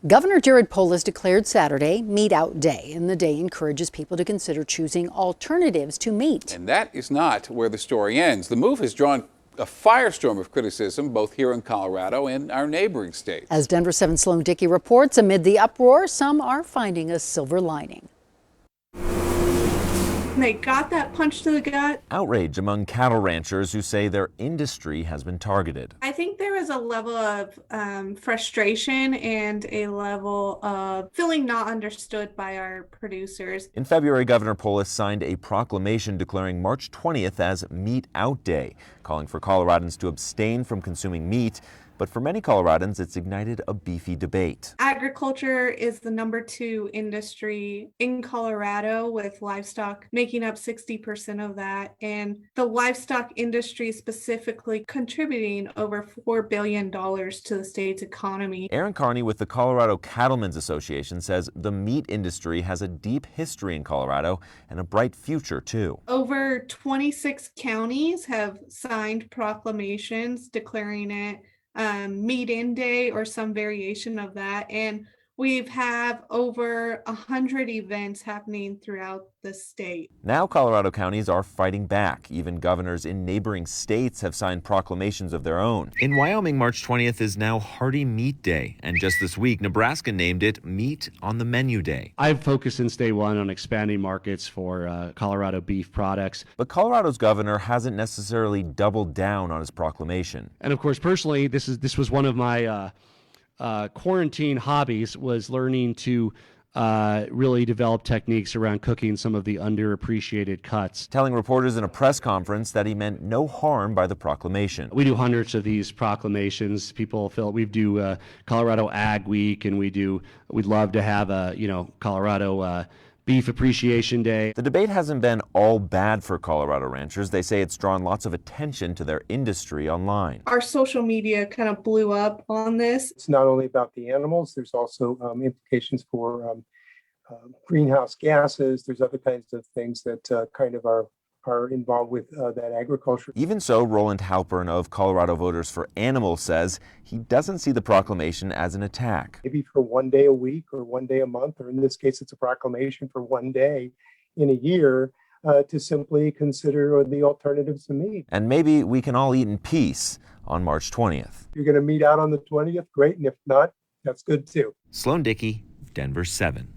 Governor Jared Polis declared Saturday MeatOut Day, and the day encourages people to consider choosing alternatives to meat. And that is not where the story ends. The move has drawn a firestorm of criticism both here in Colorado and our neighboring states. As Denver 7 Sloan Dickey reports, amid the uproar, some are finding a silver lining. They got that punch to the gut. Outrage among cattle ranchers who say their industry has been targeted. I think there is a level of frustration and a level of feeling not understood by our producers. In February, Governor Polis signed a proclamation declaring March 20th as MeatOut Day, calling for Coloradans to abstain from consuming meat. But for many Coloradans, it's ignited a beefy debate. Agriculture is the #2 industry in Colorado, with livestock making up 60% of that, and the livestock industry specifically contributing over $4 billion to the state's economy. Aaron Carney with the Colorado Cattlemen's Association says the meat industry has a deep history in Colorado and a bright future, too. Over 26 counties have signed proclamations declaring it Meat In Day or some variation of that, and we've have over 100 events happening throughout the state. Now Colorado counties are fighting back. Even governors in neighboring states have signed proclamations of their own. In Wyoming, March 20th is now Hearty Meat Day, and just this week, Nebraska named it Meat on the Menu Day. I've focused since day one on expanding markets for Colorado beef products. But Colorado's governor hasn't necessarily doubled down on his proclamation. And of course, personally, this was one of my quarantine hobbies, was learning to really develop techniques around cooking some of the underappreciated cuts. Telling reporters in a press conference that he meant no harm by the proclamation. We do hundreds of these proclamations. People feel we do Colorado Ag Week, and we'd love to have a Colorado Beef Appreciation Day. The debate hasn't been all bad for Colorado ranchers. They say it's drawn lots of attention to their industry online. Our social media kind of blew up on this. It's not only about the animals, there's also implications for greenhouse gases. There's other kinds of things that kind of are involved with that agriculture. Even so, Roland Halpern of Colorado Voters for Animals says he doesn't see the proclamation as an attack. Maybe for one day a week or one day a month, or in this case, it's a proclamation for one day in a year to simply consider the alternatives to meat. And maybe we can all eat in peace on March 20th. If you're going to meet out on the 20th, great. And if not, that's good too. Sloan Dickey, Denver 7.